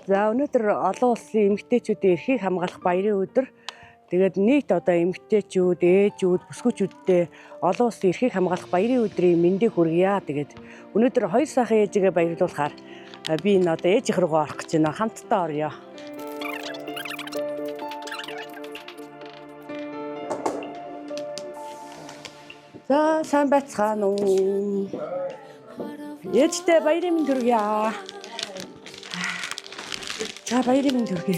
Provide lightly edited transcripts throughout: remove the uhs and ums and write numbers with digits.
За өнөөдөр олон улсын эмэгтэйчүүдийн эрхийг хамгаалах баярын өдөр. Тэгээд нийт одоо эмэгтэйчүүд, ээжүүд, бүсгүйчүүдтэй олон улсын эрхийг хамгаалах баярын өдрийн мэндийг хүргье. Тэгээд өнөөдөр хоёр сайхан ээжигээ баярлуулахаар би энэ одоо ээжийнх рүүгээ орох гэж байна. Хамтдаа орё. За сайн байцгаана уу. Ээжтэй баярын мэнд хүргье. За баярын мэнд хүргье.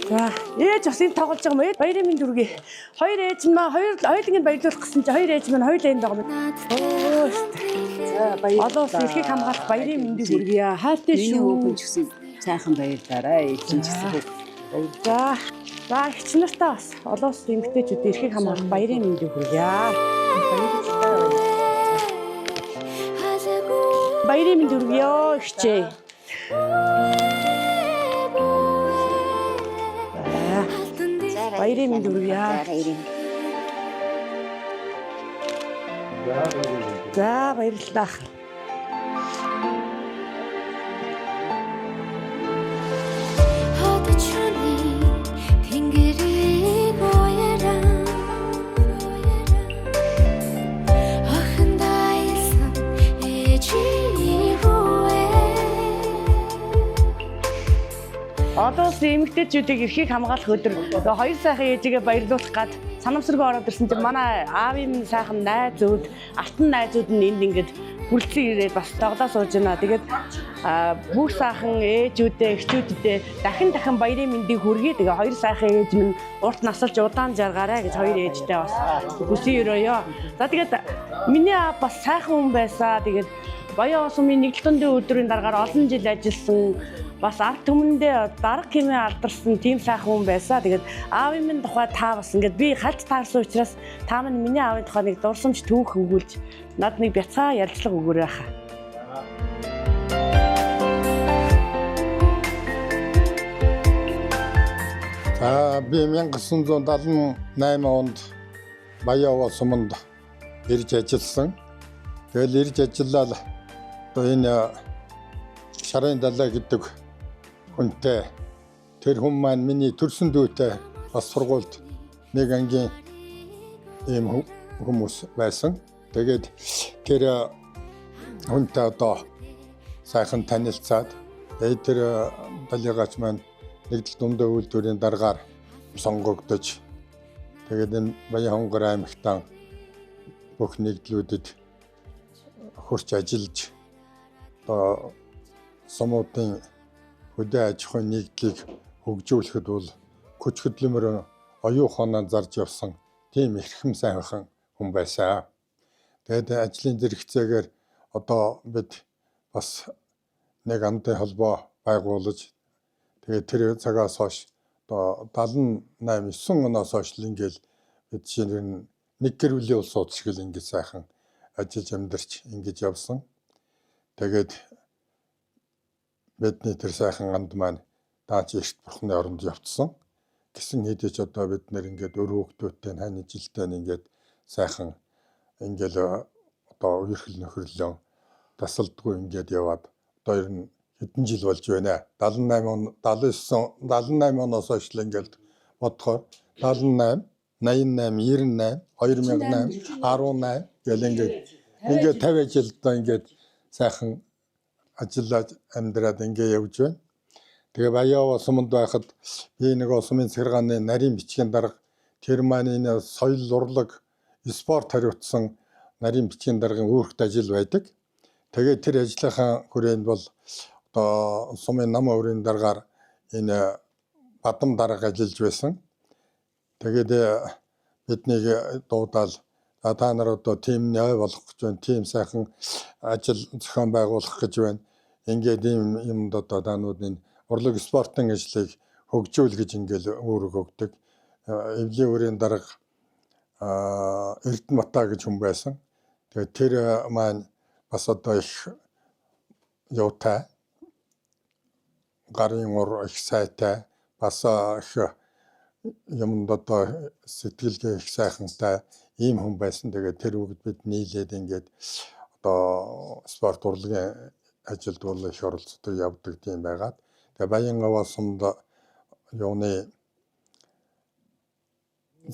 За ээж бас энэ тоглож байгаа юм ээ. Баярын мэнд хүргье. Хоёр ээж маа хоёуланг баярлуулах гэсэн чинь хоёр ээж маань хоёулаа энд байгаа юм. За баяр. Олон улсын эрхийг хамгаалах баярын мэндийг хүргье. Хайртай шүү. Миний хүн ч гэсэн сайхан баярлаарай. Ээжин ч гэсэн баярлаа. За эгч нартаа бас олон улсын эмэгтэйчүүдийн эрхийг хамгаалах баярын мэндийг хүргье. Баярын мэнд хүргье эгчээ. Баярын мэнд хүргье. За баярлалаа. Одоо эмэгтэйчүүдийг эрхийг хамгаалах өдөр хоёр сайхан ээжигээ баярлуулах гад санамсаргүй ороод ирсэн чинь манай аавын сайхан найзууд, алтан найзууд нь энд ингээд бүрэлдсэн ирээд бас тоглоо сууж байна. Тэгээд бүх сайхан ээжүүдээ, эхчүүдээ дахин баярын мэндийг хүргэе. Тэгээ хоёр сайхан ээж минь урт насалж удаан жаргаарай гэж хоёр ээжтэй бас хүсье өрөөё. За тэгээд миний аав бас сайхан хүн байсан. Тэгээд Баян Осмын нэгдэлтөндийн өдрийн дараагаар олон жил ажилласан. Бас ард түмэндээ дарга хэмээн алдарсан тийм сайхан хүн байсан. Тэгээд аавын минь тухай та бас ингээд би хальт таарсан учраас та минь миний аавын тухай нэг дурсамж түүх өгүүлж над нэг бяцхан ярилцлага өгөөрэй хаа. За би 1978 онд Баян Осмонд ирж ажилласан. Тэгэл ирж ажиллаад энэ Шарын далай гэдэг хүнтэй тэр хүн маань миний төрсөн дүүтэй бас сургуульд нэг ангийн ийм хүмүүс байсан. Тэгээд тэр хүнтэй одоо сайхан танилцаад тэр далайгаач маань нэгдэл дундаа үйлдвэрийн дараагаар сонгогдож тэгээд энэ Баян Хонгор аймагтаа бүх нэгдлүүдэд хурц ажиллаж одоо сумуудын хөдөө аж ахуйн нэгдлийг хөгжүүлэхэд бол хүч хөдөлмөр оюуханаа зарж явсан тийм эрхэм сайхан хүн байсан. Тэгээд ажлын зэрэгцээгээр одоо бид бас нэг амтай холбоо байгуулж тэгээд тэр цагаас хойш одоо 79 оноос хойш л ингээл бид шинээр нэг гэр бүлийн улс ууд шиг л ингээд сайхан ажиллаж амьдарч ингэж явсан. Тэгээд бидний тэр сайхан анд маань даач эрт бурхны оронд явцсан. Гэсэн хэдий ч одоо бид нэр ингээд өр хөвгтөөтэй хань жилтэй ингээд сайхан ингээд одоо үерхэл нөхөрлөн тасалдгүй ингээд яваад одоо ер нь хэдэн жил болж байна. 78 оноос хойш л ингээд бодохоор 78, 88, 98, 2008, 18 гэл ингээд 50 жил одоо ингээд сайхан ажиллаж амьдраад ингээ явж байна. Тэгээ Баян Осмонд байхад би нэг Осмын цэргааны нарийн бичгийн дарга тэр маань энэ соёл урлаг спорт хариуцсан нарийн бичгийн даргын үүрэгт ажил байдаг. Тэгээ тэр ажлынхаа хүрээнд бол одоо сумын нам өрийн дараагаар энэ бадам дарга ажиллаж байсан. Тэгээд биднийг дуудаал та нар одоо тийм ой болох гэж байна, тийм сайхан ажил зохион байгуулах гэж байна. Ингээд ийм юмд одоо таанууд энэ урлаг спортын ажлыг хөгжүүл гэж ингээл үүрэг өгдөг. Эвлийн өрийн дарга Эрдэнэбата гэж хүн байсан. Тэгээд тэр маань бас одоо их юутай гарын ур их сайтай бас их юмд одоо сэтгэлгээ их сайхантай ийм хүн байсан. Тэгээд тэр бүгд бид нийлээд ингээд одоо спорт урлагийн ажилд бол их оролцдог явдаг тийм байгаад. Тэгээ Баянгава сумд юуны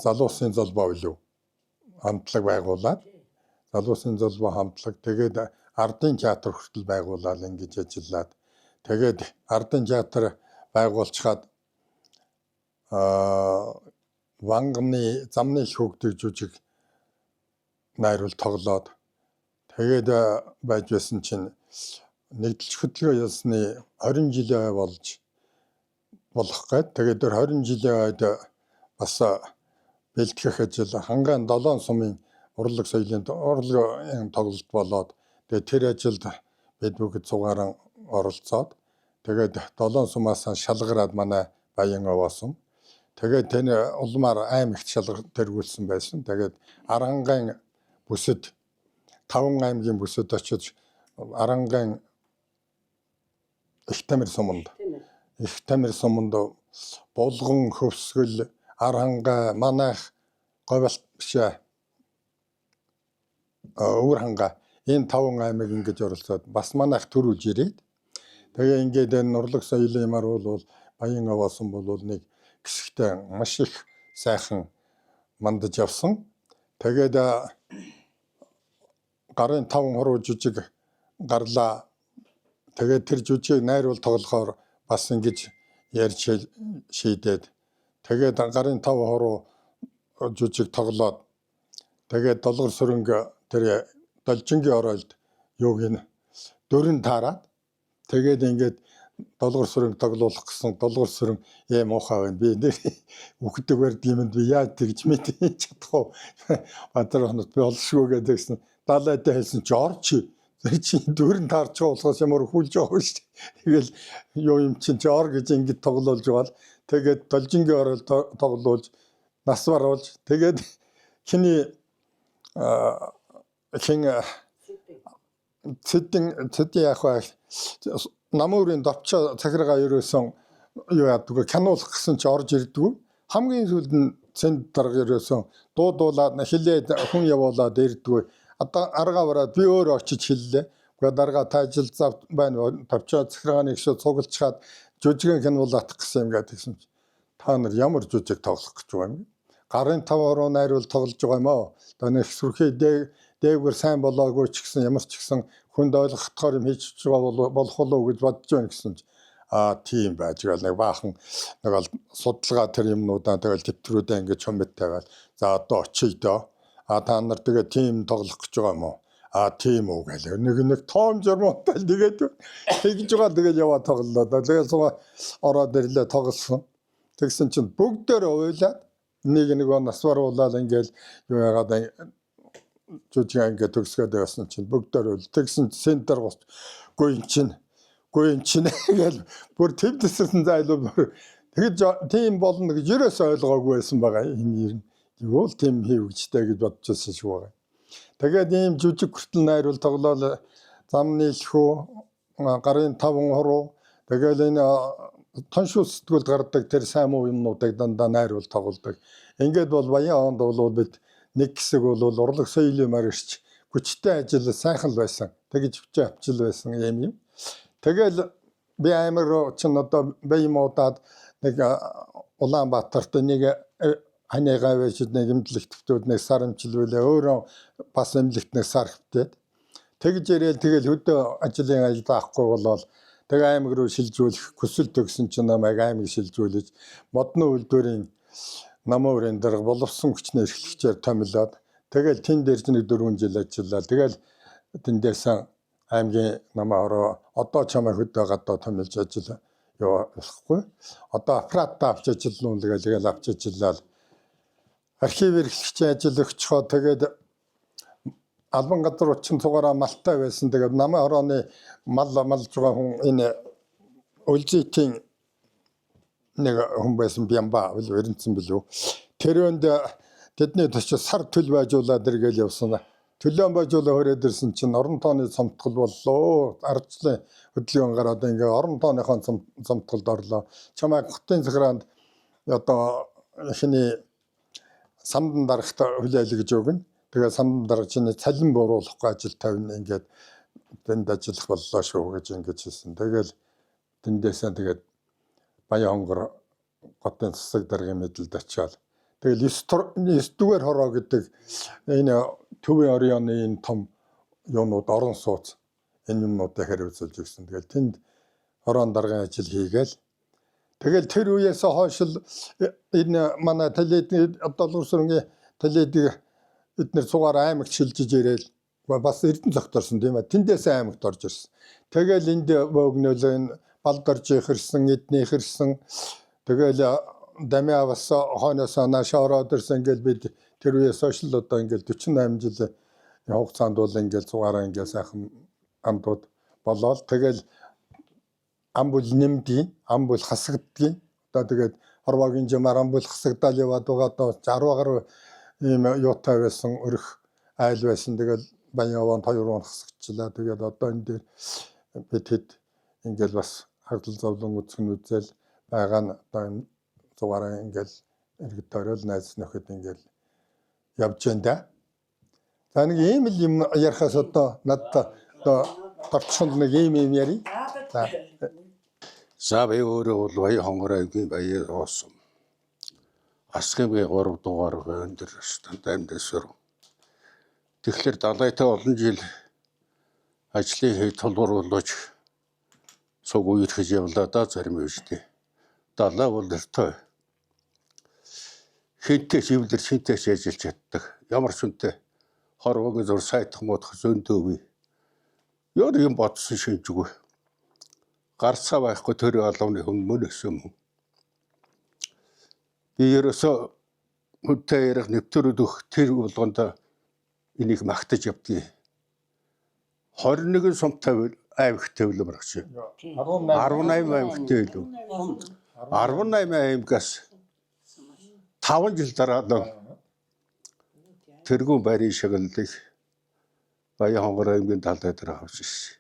залуусын золбоо билүү хамтлаг байгуулад залуусын золбоо хамтлаг тэгээд ардын театр хүртэл байгуулаад ингэж ажиллаад тэгээд ардын театр байгуулчихад вангны замны хөгдөг жүжиг найруул тоглоод тэгээд байж байсан чинь нэгдэлч хөтөлбөр ялсны 20 жилийн болж болох гээд тэгээд 20 жилийн ойд бас бэлтгэх ажил хангаан 7 сумын урлаг соёлын тоглолт болоод тэгээд тэр ажилд бид бүгд цугаараа оролцоод тэгээд 7 сумаас шалгараад манай Баянгава сум тэгээд тэн улмаар аймагт шалгар тэргүүлсэн байсан. Тэгээд Арангаан бүсэд 5 аймгийн бүсэд очиж Арангаан Их Тамир суманд Булган, Хөвсгөл, Арангаа, Манайх, Говьалт бишээ Өвөрхангаа энэ 5 аймаг ингэж оролцоод бас Манайх төрүүлж ирээд тэгээ ингээд энэ урлаг соёлын юмар бол Баянгава сум бол нэг хэсэгтээ маш их сайхан мандаж явсан. Тэгээд гарын 5 хуруу жүжиг гарлаа. Тэгээд тэр жүжиг найруул тоглохоор бас ингэж ярьж шийдээд тэгээд гарын 5 хуруу жүжиг тоглоод тэгээд долгор сүрэнг тэр Должингийн оролд юуг ин дөрөн таараад тэгээд ингээд долгор сүрэнг тоглуулах гэсэн долгор сүрэн муухай байна. Би нэр үхдэг бард юмд би яаж тэгж мэдээ чадах уу? Баатар хонот би олшгүй гэдэгсэн. Далайтай хэлсэн чи орч чи дөрөн таарч болохоос ямар хүлж байгаа шүү дээ. Тэгэл юу юм чи ор гэж ингэж тоглуулж байгаа л тэгээд Должингийн оролд тоглуулж нас баруулж тэгээд хин цэдэн яах вэ? Намуурын довчоо цахиргаа ерөөсөн юу яадаг кинолох гэсэн чи орж ирдгүү. Хамгийн сүүлд нь цэнд дарга ерөөсөн дуудуулаад хилээд хүн явуулаад ирдгүү. Одоо аргаа бараад би өөр очиж хиллээ. Гэхдээ дарга таажил зав байна. Довчоо цахиргааны гişөө цуглчаад жүжигэн кинолаах гэсэн юм гэдгийгсэн чи та нар ямар жүжиг тоглох гэж байгаа юм? Гарын 5 ороо найруул тоглож байгаа юм аа. Одоо нэг сүрхий дээгүүр сайн болоогүй ч гэсэн ямар ч гэсэн хүнд ойлгохоор юм хийж байгаа болох болов гэж бодож байна гэсэн чи тийм байж гал нэг баахан нэг л судалгаа тэр юмнуудаа тэгэл дэвтрүүдээ ингэж чомбит тавиад за одоо очие доо та нар тэгээ тийм тоглох гэж байгаа юм уу тийм үү гэлээ нэг том журмуудтай тэгээд тэгж байгаа тэгэл яваа тоглолоо тэгээд суга ороод ирлээ тоглосон тэгсэн чинь бүгдээр уйлаад нэг нас баруулаад ингээл юу яагаад жүжиг ингээд төгсгөөд байсан чинь бүгдээр үл тэгсэн центр гост гуйн чинь гэл бүр төвдөсөн зайлуу тэгэж тийм болно гэж ерөөс ойлгоогүй байсан байгаа энэ юу л тийм хийвчтэй гэж бодчихсон шүү байгаа. Тэгээд ийм жүжиг хүртэл найруул тоглоол замны илхүү гарын 5 хуруу тэгээд энэ тоншуу сэтгүүлд гардаг тэр сайн муу юмнуудыг дандаа найруул тоглодог. Ингээд бол баян онд бол бид нэг хэсэг бол урлаг соёлын маргч хүчтэй ажил сайхан байсан. Тэгэж хүчтэй авчил байсан юм. Тэгэл би амар ч одоо Баямуудад нэг Улаанбаатарт нэг ханигаа байж нэг эмнэлэгт төвтүүд нэг сар эмчилвэлээ өөрөө бас эмнэлэгт нэг сар хөвтөөд тэгж ирээл тэгэл хөдөө ажлын аялал авахгүй болол тэг аймаг руу шилжүүлэх хүсэл төгсөн чинь намайг аймаг шилжүүлж модны үйлдвэрийн намуурын дарга боловсон хүчний эрхлэгчээр томилоод тэгэл тэн дээр нэг 4 жил ажиллаа. Тэгэл тэндээсэн аймгийн намаараа одоо чамайг хөдөө гадаа томилж ажиллаа. Явахгүй. Одоо аппаратаа авч ажиллана тэгэл авч ажиллаа. Архив эрхлэгчийн ажил өгчхөө тэгээд албан газар учин цугаараа малтай байсан. Тэгээд намын орооны малж байгаа хүн энэ үлзитийн нэг хүн байсан Бямба өрнцэн билүү. Тэрөнд тэдний төч сар төл байжуулаад иргээл явсан. Төлөөн байжуулаа хөрөөд ирсэн чинь орон тооны цомтгол боллоо. Ардчлалын хөдөлгөөн гараад ингээ орон тооныхон цомтголд орлоо. Чамайг хотын захиргаанд одоо ихний самдан дарагт хүлээлгэж өгнө. Тэгээ самдан дарга чинь цалин бууруулахгүй ажил тавина ингээд тэнд ажиллах боллоо шүү гэж ингэж хэлсэн. Тэгэл тэндээсээ тэгээд Баянгор хотын засаг даргын мэдэлд очиад тэгэл 9 дугаар хороо гэдэг энэ төвийн орионы энэ том юунууд орон сууц энэ юмнуудыг хариуцуулж өгсөн. Тэгэл тэнд хорон даргын ажил хийгээл тэгэл тэр үеэс хойш л энэ манай талидны долгорсрынгийн талидыг эдгээр цугаар аймагт шилжиж ирээл бас Эрдэнэ зогторсон тийм ээ. Тэндээс аймагт орж ирсэн. Тэгэл энд бөөгнөл энэ балдарж ихэрсэн, эдний ихэрсэн. Тэгэл Дамиа бас хойноос наашаа ороод ирсэн. Ингээл бид тэр үеэс хойш л одоо ингээл 48 жил хугацаанд бол ингээл цугаараа ингээл сайхан амдууд болоод тэгэл ам бол нэмдгийн, ам бол хасагдгийн. Одоо тэгээд хорвогийн жимаар ам бол хасагдаал яваад байгаа одоо 60 гаруй ийм юутай байсан, өрх айл байсан. Тэгэл Баян 2 он хасагчлаа. Тэгээд одоо энэ дээр бид хэд ингээл бас хагдлал зовлон үзхэн үзэл байгаа нь одоо энэ цугаараа ингээл иргэд орол найз нөхөд ингээл явж байна да. За нэг ийм л юм ярихаас одоо надад одоо товчхонд нэг ийм яри. За би өөрөө бол Баян хонгоройгийн Баян уусан. Асгамгийн 3 дугаар өндөр стандарт амьдсаар. Тэгэхээр далайтай олон жил ажлын хий тулгуурлаж цуг үерхэж явлаа да зарим үедээ. Далай бол өртөө. Хинтээ чивлэр хинтээ ажиллаж чаддаг. Ямар ч үнтэй хорвогийн зур сайтах муудах зөндөөгүй. Яа юм бодсон шинжгүй. Гарцаа байхгүй тэр алууны хүн мөн өсөн юм. Би ерөөсөө хүнтэй ярих нэвтрүүд өгөх тэр болгонд энийг магтаж явдгийг. 21 сумтай аймагт төвлөмөр гэж. 18 аймагт илүү. 18 аймагаас 5 жил дараа тэргүүн байрын шагналыг Баян хонгор аймгийн талдаа дээр авч ирсэн.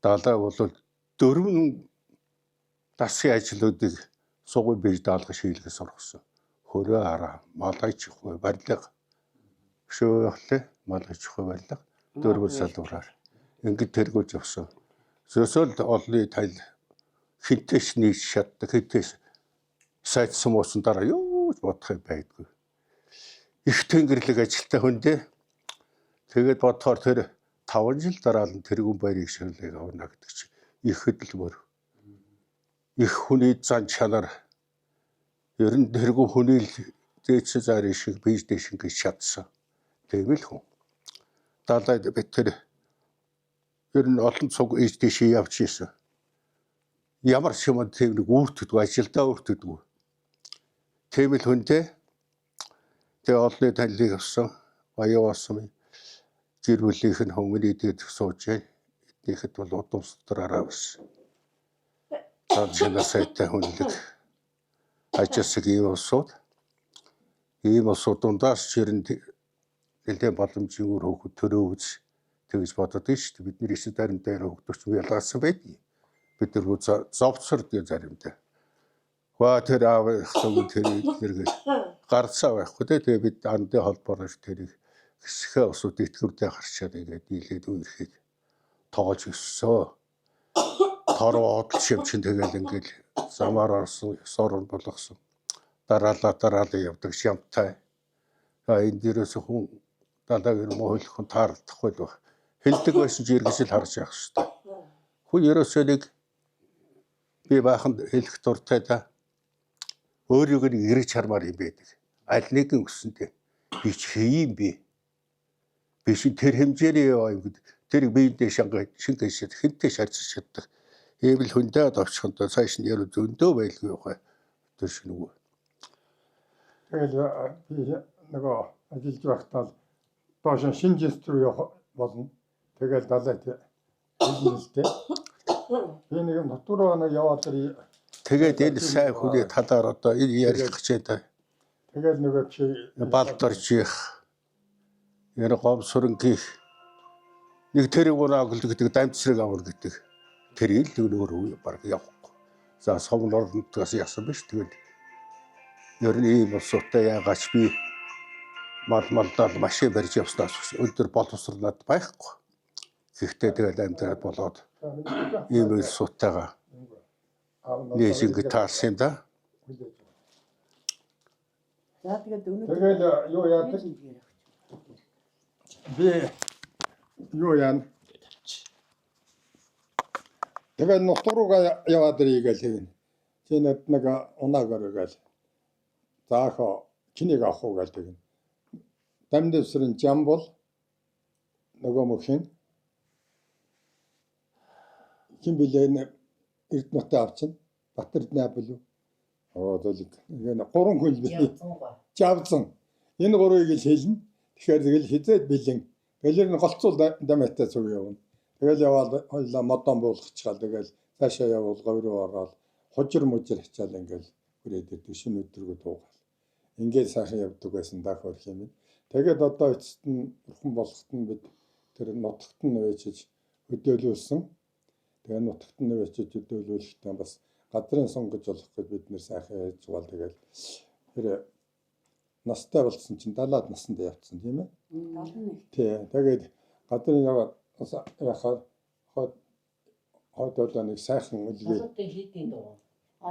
Далай бол 4 тасын ажлуудыг сугуй бий даалгаж хийлгэж сургасан. Хөрөө араа, малгайч ихгүй барилга. Шөөхлөө малгайч ихгүй барилга. 4 салбараар ингэж тэргүүлж явсан. Зөвсөл олны тал хинтэш нийт шатдаг хинтэш сайт сумуусан дараа юу ч бодох юм байдгүй. Их тэнгэрлэг ажилтай хүндээ тэгээд бодохоор тэр 5 жил дараа нь тэргүүн байрыг шиглэх авна гэдэг чинь их хөдөлмөр. Их хүний зан чанар ер нь тэргүүн хүний л дээдс зарын шиг бизнес ингэж чадсан. Тэгвэл хүн далайд бид тэр ер нь олон цуг ээжтэйшээ явж ийсэн. Ямар ч юм тэр нэг үүртдэггүй ажилдаа үүртдэггүй. Тэгвэл хүндээ тэгээ олны танилыг авсан Баян уусан гэр бүлийнх нь хүмүүний дээр сууж байна. Эднийхэд бол удамстраараа бас. Цаашаа сайтай хүнлэг ажилласаг ийм усуудаас чирэн нэлээд боломжийн үр хөвгөд төрөө үз тэгж бодод шүү дээ. Бидний эсэ заримдаа хөвгдөрч ялгаасан байдгийг. Бид нар зовцор гэж заримдаа. Хаа тэр аав хсог тэр гарцаа байхгүй тэгээ бид андын холбооноос тэрийг хэсгээ усууд итгэвртэй гарчаад ингээд дийлээд үерхийг тоож өссөн. Тороо одол шимчин тэгэл ингээд замаар орсон, сорон болгосон. Дараалал явдаг шамтай. Энэ дээрээс хүн далайг мөөлөх хүн таардахгүй л баг. Хилдэг байсан ч иргэсэл харж явах хэрэгтэй. Хүн ерөөсөө нэг би баахан хэлэх дуртай да. Өөрийгөө ирэж хармаар юм байдаг. Аль нэгэн өссөндөө би ч хийм би. Би шин тэр хэмжээний яваа юм гэдэг. Тэрийг биедээ шингээшээд хинтээ шаарч чаддаг. Эвэл хүндээ давчхондоо цааш нь яруу зөндөө байлгүй явах. Тэр шиг нөгөө. Тэгэл би нөгөө ажиллаж байхдаа доош шинэ жилт рүү явах болно. Тэгэл далайт хэлнэлтэй. Би нэг натураа нэг яваад тэр тэгээд энэ сайн хүний талаар одоо энэ ярих гэж байна. тэгэл нөгөө чи Балдарч их энэ гомсрынгийн нэг тэрэг унаа гэдэг дамжсрыг авах гэдэг. Тэр ил нөгөө баг явахгүй. За совлорнтгаас яасан биш тэгэл ер нь ийм усуутай яагач би малдал машин барьж явснаас өндөр боловсруулаад байхгүй. Гэхдээ тэгэл амьдрал болоод ийм үйл суутайгаа нээс ингэ таарсан юм да. За тэгээд өнөөдөр Тэгэл юу яадаг? Би юу яана? Тэгээд нутгаруугаа яваад иргээл тэгнэ. Чинэд нэг унаагаар гээл. Заахаа чинийг авах уу гээл тэгнэ. Дамдэвсрын жам бол нөгөө мөхин хин билээ Эрдэнэтэй авчин Батэрдний абл юу? Золиг. Энэ 3 хүн би жавцсан. Энэ 3-ыг л хэлнэ. Тэгэхээр тэгэл хизээд бэлэн. Гэлэр нь голцуул дамаатай цуг явна. Тэгэл яваад хойлоо модон буулгачаал тэгэл цаашаа явуул говьроо ороод хужир мужир хичаал ингээл хүрээд ирдэг шинэ өдргөө туугаал. Ингээд сайхан явдаг байсан даа хөрх юм. Тэгээд одоо эцэст нь бурхан болохт нь бид тэр нутагт нь өөчж хөдөөлүүлсэн. Тэгээд нутагт нь өөчж хөдөөлүүлэхдээ бас газрын сон гэж болох гэж бид нэр сайхан яаж гол тэгэл тэр настай болсон чинь 70-аад наснд явцсан тийм ээ. 71. Тий. Тэгээд газрын яваад яхаа хойд нэг сайхан үлгээ хийдийн дуу.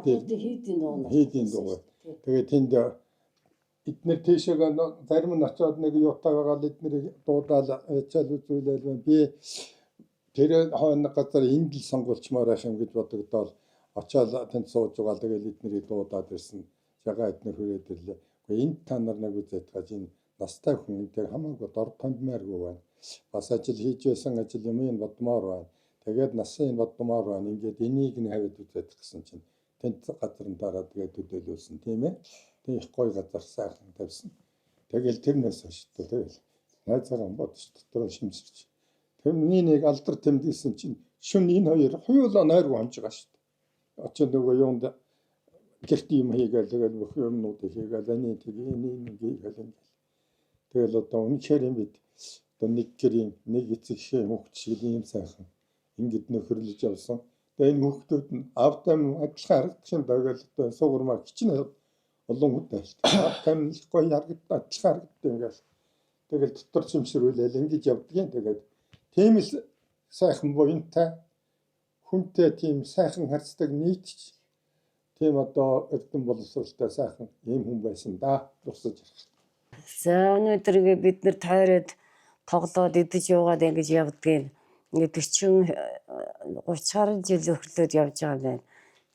Тий. Хийдийн дуу. хийдийн дуу. Тэгээд тэнд эднэр тийшээгээ зарим нь очиод нэг юутай байгаа л эднэрийг дуудаал ячаал үзүүлээл байна. Би тэр хойно газар энд л сонгуулчмаар байх юм гэж бодогдоод очиод тэнд сууж байгаа. Тэгээд эднэрийг дуудаад ирсэн. Жагаа эднэр хүрээд ирлээ. Гэхдээ энд та нар нэг үзээд гаж энэ настай хүн энэ хамаагүй дор томдмааргүй байна. Бас ажил хийж байсан ажил юм ин бодмоор байна. Тэгээд насын бодмоор байна. Ингээд энийг нь хавьд үзээд гисэн чинь тэнд газар нь дараа тэгээд хөдөөлүүлсэн тийм ээ. Тэг их гоё газар сайхан тавьсан. Тэгэл тэрнээс хойш тэгэл найзаараа бодож дотор шимсэрч. Тэрний нэг алдар тэмдгсэн чинь шүн энэ хоёр хуйлаа нойргүй хонж байгаа шүү дээ. Очоод нөгөө юунд гэрт юм хийгээл тэгэл бүх юмнуудыг хийгээл энэ нэг хийгээл юм. Тэгэл одоо үнэхээр юм бид одоо нэг гэрийн нэг эцэг шээ хүүхд шиг ийм сайхан ингэж нөхөрлөж явсан. Тэгээ энэ хүүхдүүд нь авдам адилхан харагдах юм байгаад одоо сугурмаа хичнээн олон хүнтэй шүү дээ. Авдам гоё харагдаад адилхан харагддаг ингээл. Тэгэл дотор шимшрүүлээл ингэж явдгийн. Тэгээд тийм л сайхан буянтай хүнтэй тийм сайхан харцдаг нийтч тийм одоо эрдэм боловсролтой сайхан ийм хүн байсан да. Тусаж ирэх. За өнөөдөр бид нэр тойроод тоглоод идэж яваад ингэж явдгийг ингээд 30 жил өхлөөд явж байгаа юм байна.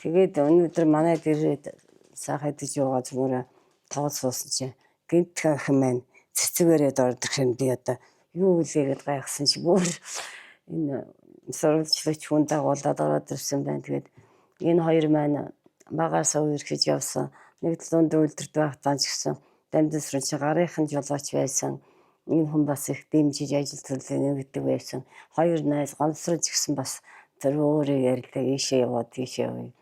Тэгээд өнөөдөр манайд ирээд сайхан идэж яваад зүгээр тоглож суусан чинь гинт хахин маань цэцгээрээ дордох юм би одоо юу үлээгээд гайхсан чи бүр энэ сурвалжлагч хүн дагуулад ороод ирсэн байна. Тэгээд энэ хоёр маань багаас үерхэж явсан. Нэг талд үйлдвэрт байхдаа ч гэсэн дамжсрын чи гарынхан жолооч байсан. Энэ хүн бас их дэмжиж ажил төрлөө нэгдэг байсан. Хоёр найз гомсрож гисэн бас тэр өөрөө ярьлаа ийшээ яваад тийшээ явъя.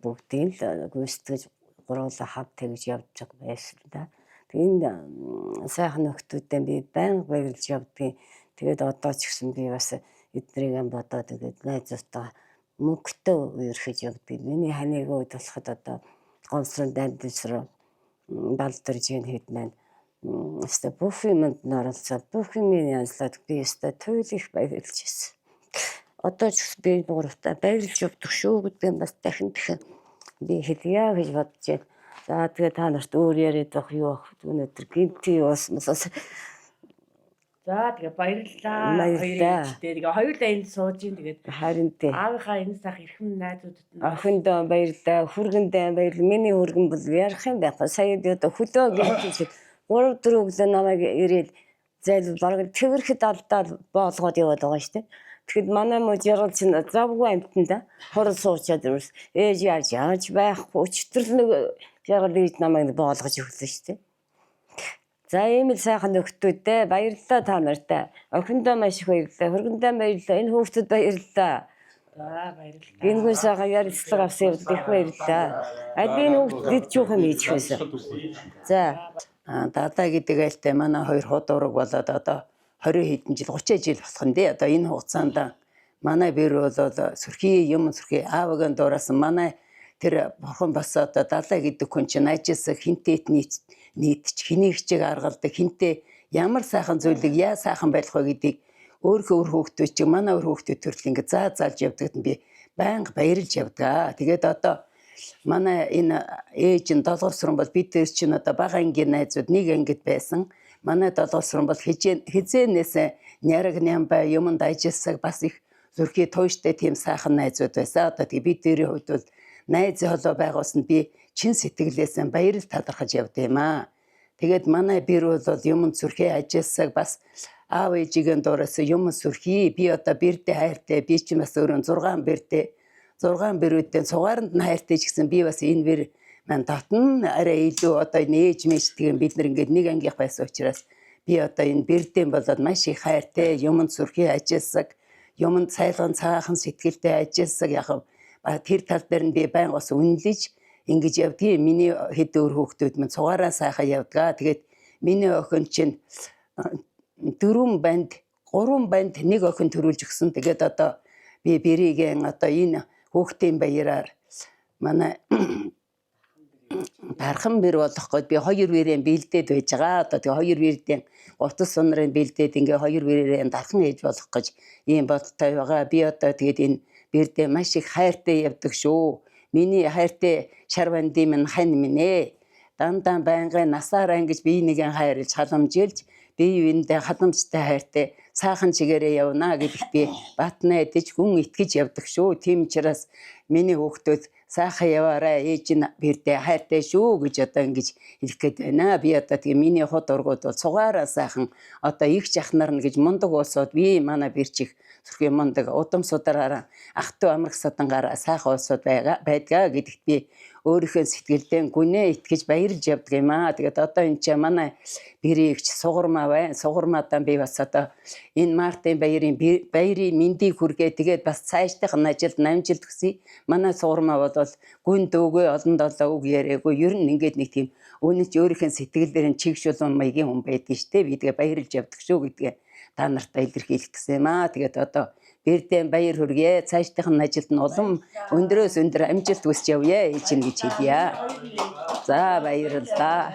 Бүгдийг л гүйцэтгэж гуруула хав тэгж явж байсан да. Тэгээд сайхан нөхдүүдтэй би байнга баярлж явдгийн. Тэгээд одоо ч гэсэн би бас эднэрийг бодоод тэгээд найзуудаа мөнгөтэй үерхэж явдгийг. Миний ханыг үед болоход одоо гомсрын дамжсрын балдэржийн хэд маань өстө бүх юмд оролцоод бүх юм янзлаад би өстө туйл их баярлж ирсэн. Одоо ч би нууртаа баярлж явдаг шүү гэдэг бас дахин би хэлье гэж бодож байна. За тэгээ та нарт өөр яриад байх юу ах өнөөдөр гинти уусмасаас. За тэгээ баярлалаа. Баярлалаа. Тэгээ хоёулаа энд сууж ин тэгээд Харин тий. аавынхаа энэ сайхан эрхэм найзуудад нь Охиндоо баярлалаа. Хүргэндээ баярлалаа. Миний хүргэн бол ярих юм байхгүй. Сая би одоо хөлөө гэж 3-4 өглөө намайг ирээд зайл бараг тэрхэд алдаад боолгоод яваад байгаа шүү дээ. Тэгэхэд манай мод ярал чинь завгүй амтанда хорол суучаад ирсэн. Ээж яаж байхгүй өчтөр нэг ярал ийж намайг боолгож өглөө шүү дээ. За ийм л сайхан нөхдүүдтэй баярлалаа та нартай. Охиндоо маш их баярлалаа. Хүргэндээ баярлалаа. Энэ хүүхдэд баярлалаа. за баярлалаа. Гингүү сайхан ярилцлага авсан явд их баярлалаа. Адийн хүүхдэд жоохон ийчихсэн. За дадаа гэдэг айлтай манай хоёр худуураг болоод одоо 20 хэдэн жил 30 жил болох нь дээ. Одоо энэ хугацаанд манай бэр бол сүрхий юм сүрхий аавыгийн дуурасан манай тэр бурхан бас одоо далаа гэдэг хүн чинь ажилласан хинтээ нийтч хэнийг чиг аргалдаг хинтээ ямар сайхан зүйлийг яа сайхан байх вэ гэдгийг Өөрөө өр хүүхдүүд чи манай өр хүүхдүүд төрөл ингэ зааж явдагт нь би байнга баярлж явдаг. Тэгээд одоо манай энэ ээж нь долоосрон бол бид тэр чинь одоо бага ангийн найзууд нэг ангид байсан. Манай долоосрон бол хизээнээс няраг нямбай юмд ажилласаг бас их зүрхий тууштай тийм сайхан найзууд байсан. Одоо тэгээ бид тэрийн хувьд бол найз холоо байгаас нь би чин сэтгэлээс баярл талархаж явд юм аа. Тэгээд манай бэр бол юмд зүрхий ажилласаг бас аав ээжигийн дуураас юм сүрхий би одоо бэрдээ хайртай би ч бас өөрөө 6 бэрдээ 6 бэрүүдтэй цугааранд нь хайртай ч гэсэн би бас энэ бэр маань татн арай илүү одоо нээж мэж тийм бид нар ингээд нэг ангийнх байсан учраас би одоо энэ бэрдээ болоод маш их хайртай юмд сүрхий ажилласаг юмд цайлган цаахан сэтгэлтэй ажилласаг яг тэр тал дээр нь би байн бас үнэлж ингэж явдгийг миний хэд өөр хүүхдүүд минь цугаараа сайхан явдгаа. Тэгээд миний охин чинь 4 банд 3 банд нэг охин төрүүлж өгсөн. Тэгээд одоо би бэрийгэн одоо энэ хүүхдийн баяраар манай дархан бэр болох гээд би 2 бэрийн бэлдээд байж байгаа. Одоо тэгээ 2 бэрийн утас сунрын бэлдээд ингээ 2 бэрийн дархан ээж болох гэж ийм бодтой байгаа. Би одоо тэгээд энэ бэрдээ маш их хайртай явдаг шүү. Миний хайртай шарванди минь хань минь ээ. Дандаа байнгын насаараа ингэж би нэгэн хайрлж халамжилж би юундээ халамжтай хайртай сайхан чигээрээ явна гэдэгт би батна идэж гүн итгэж явдаг шүү. Тийм учраас миний хүүхдүүд сайхан яваарай ээж нь бэрдээ хайртай шүү гэж одоо ингэж хэлэх гээд байна. Би одоо тэгээ миний хот ургууд бол цугаараа сайхан одоо их жахнаар нь гэж мундаг уусууд би манай бэрчих сүрхий мундаг удам судараараа ах トゥ амрах садангаараа сайхан уусууд байдгаа гэдэгт би өөрийнхөө сэтгэлдээ гүнээ итгэж баярлж явдаг юм аа. Тэгээд одоо энэ ч манай бэрийгч сугармаа байна. Сугармаадаа би бас одоо энэ Мартин баярын мэндийг хүргээ тэгээд бас цаашдах нь ажилд намжилт өгсөй. Манай сугармаа бол гүн дөөгүй олон долоо үг яриагүй ер нь ингээд нэг тийм өнөч өөрийнхөө сэтгэлдээ чигшүүлэн маягийн хүн байдаг штэ. Би тэгээ баярлж явдаг шүү гэдгээ та нартай илэрхийлэх гэсэн юм аа. Тэгээд одоо бэрдээ баяр хүргэе. Цаашдах нь ажилд нь улам өндрөөс өндөр амжилт хүсч явъя гэж хэлье. За баярлалаа.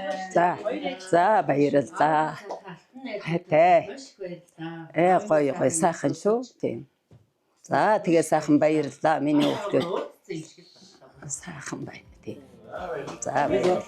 За баярлалаа. Хатаа. Гоё сайхан шүү. Тийм. За тэгээ сайхан баярлалаа. Миний хүүхдүүд сайхан байна. Тийм. За баярлалаа.